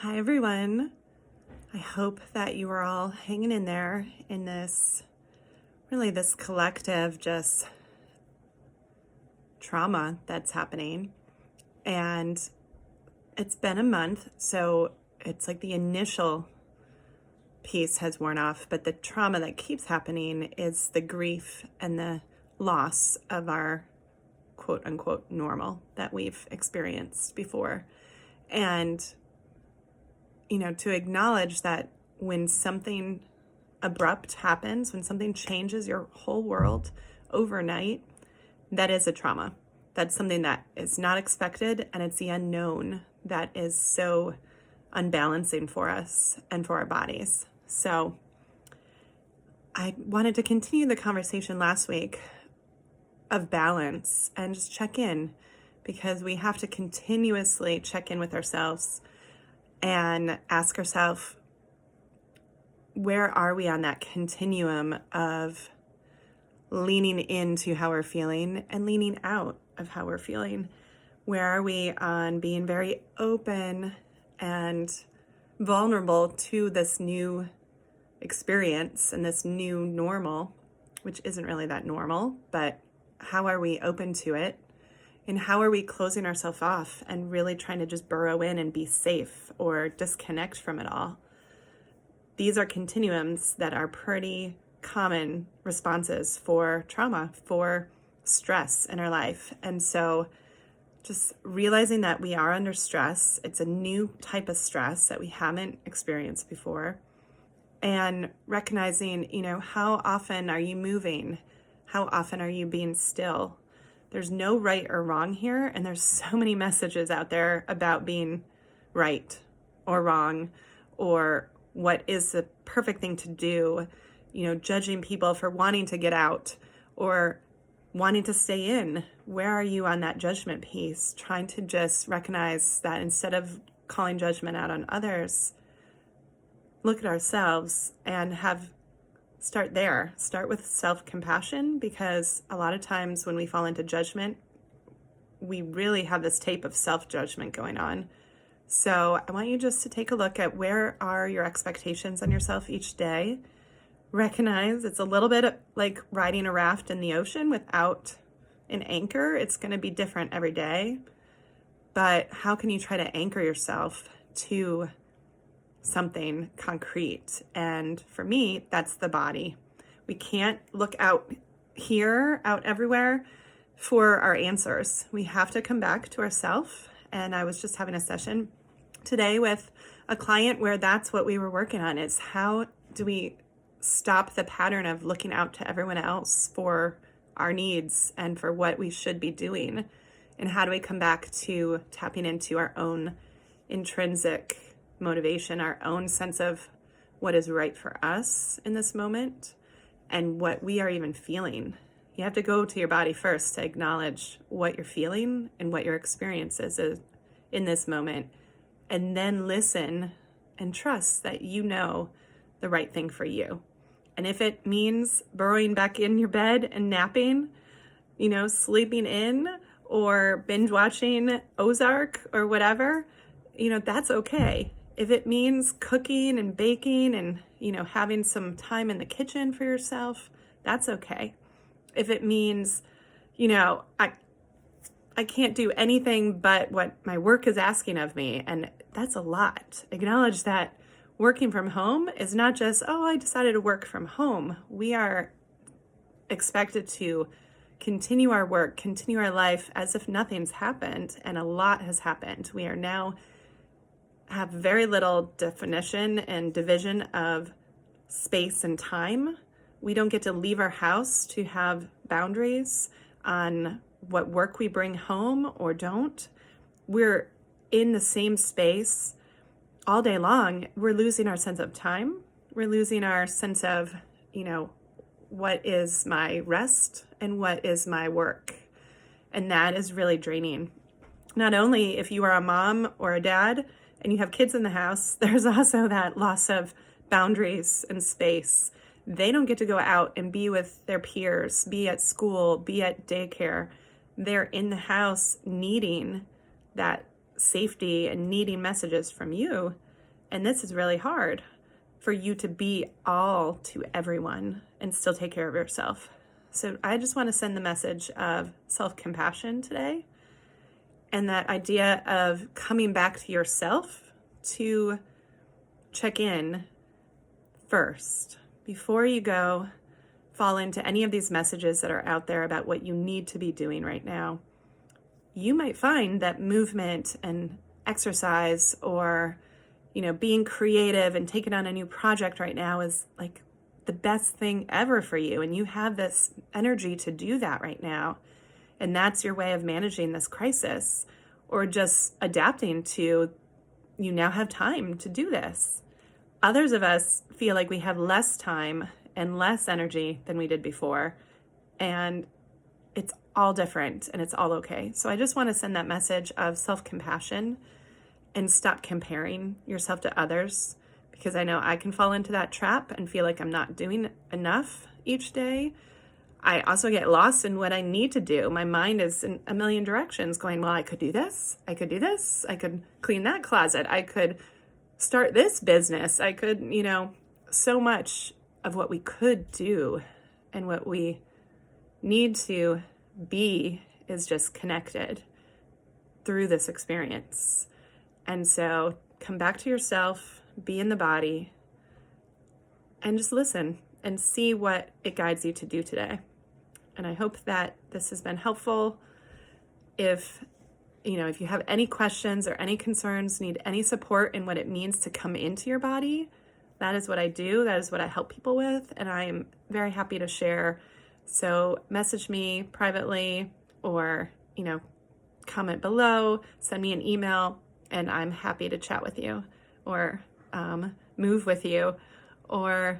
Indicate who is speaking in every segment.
Speaker 1: Hi, everyone. I hope that you are all hanging in there in this collective just trauma that's happening. And it's been a month, so it's like the initial piece has worn off, but the trauma that keeps happening is the grief and the loss of our quote unquote normal that we've experienced before. And to acknowledge that when something abrupt happens, when something changes your whole world overnight, that is a trauma. That's something that is not expected, and it's the unknown that is so unbalancing for us and for our bodies. So I wanted to continue the conversation last week of balance and just check in, because we have to continuously check in with ourselves and ask ourselves, where are we on that continuum of leaning into how we're feeling and leaning out of how we're feeling? Where are we on being very open and vulnerable to this new experience and this new normal, which isn't really that normal, but how are we open to it? And how are we closing ourselves off and really trying to just burrow in and be safe or disconnect from it all? These are continuums that are pretty common responses for trauma, for stress in our life. And so just realizing that we are under stress, it's a new type of stress that we haven't experienced before. And recognizing, how often are you moving? How often are you being still? There's no right or wrong here, and there's so many messages out there about being right or wrong, or what is the perfect thing to do, judging people for wanting to get out or wanting to stay in. Where are you on that judgment piece? Trying to just recognize that instead of calling judgment out on others, look at ourselves and start there. Start with self-compassion, because a lot of times when we fall into judgment, we really have this tape of self-judgment going on. So I want you just to take a look at, where are your expectations on yourself each day. Recognize it's a little bit like riding a raft in the ocean without an anchor. It's going to be different every day. But how can you try to anchor yourself to something concrete? And for me, that's the body. We can't look out everywhere for our answers. We have to come back to ourselves. And I was just having a session today with a client where that's what we were working on, is how do we stop the pattern of looking out to everyone else for our needs and for what we should be doing? And how do we come back to tapping into our own intrinsic motivation, our own sense of what is right for us in this moment and what we are even feeling? You have to go to your body first to acknowledge what you're feeling and what your experience is in this moment, and then listen and trust that you know the right thing for you. And if it means burrowing back in your bed and napping, sleeping in or binge watching Ozark or whatever, that's okay. If it means cooking and baking and, having some time in the kitchen for yourself, that's okay. If it means, I can't do anything but what my work is asking of me, and that's a lot. Acknowledge that working from home is not just, I decided to work from home. We are expected to continue our work, continue our life as if nothing's happened, and a lot has happened. We are now have very little definition and division of space and time. We don't get to leave our house to have boundaries on what work we bring home or don't. We're in the same space all day long. We're losing our sense of time. We're losing our sense of, what is my rest and what is my work. And that is really draining. Not only if you are a mom or a dad and you have kids in the house, there's also that loss of boundaries and space. They don't get to go out and be with their peers, be at school, be at daycare. They're in the house needing that safety and needing messages from you And this is really hard for you to be all to everyone and still take care of yourself. So I just want to send the message of self-compassion today, and that idea of coming back to yourself to check in first before you go fall into any of these messages that are out there about what you need to be doing right now. You might find that movement and exercise, or being creative and taking on a new project right now is like the best thing ever for you, and you have this energy to do that right now, and that's your way of managing this crisis, or just adapting to, you now have time to do this. Others of us feel like we have less time and less energy than we did before, and it's all different and it's all okay. So I just want to send that message of self-compassion and stop comparing yourself to others, because I know I can fall into that trap and feel like I'm not doing enough each day. I also get lost in what I need to do. My mind is in a million directions going, well, I could do this, I could do this, I could clean that closet, I could start this business, I could, so much of what we could do and what we need to be is just connected through this experience. And so come back to yourself, be in the body, and just listen and see what it guides you to do today. And I hope that this has been helpful. If you have any questions or any concerns, need any support in what it means to come into your body, that is what I do. That is what I help people with. And I am very happy to share. So message me privately, or, comment below, send me an email, and I'm happy to chat with you, or move with you, or,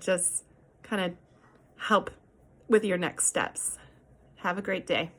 Speaker 1: just kind of help with your next steps. Have a great day.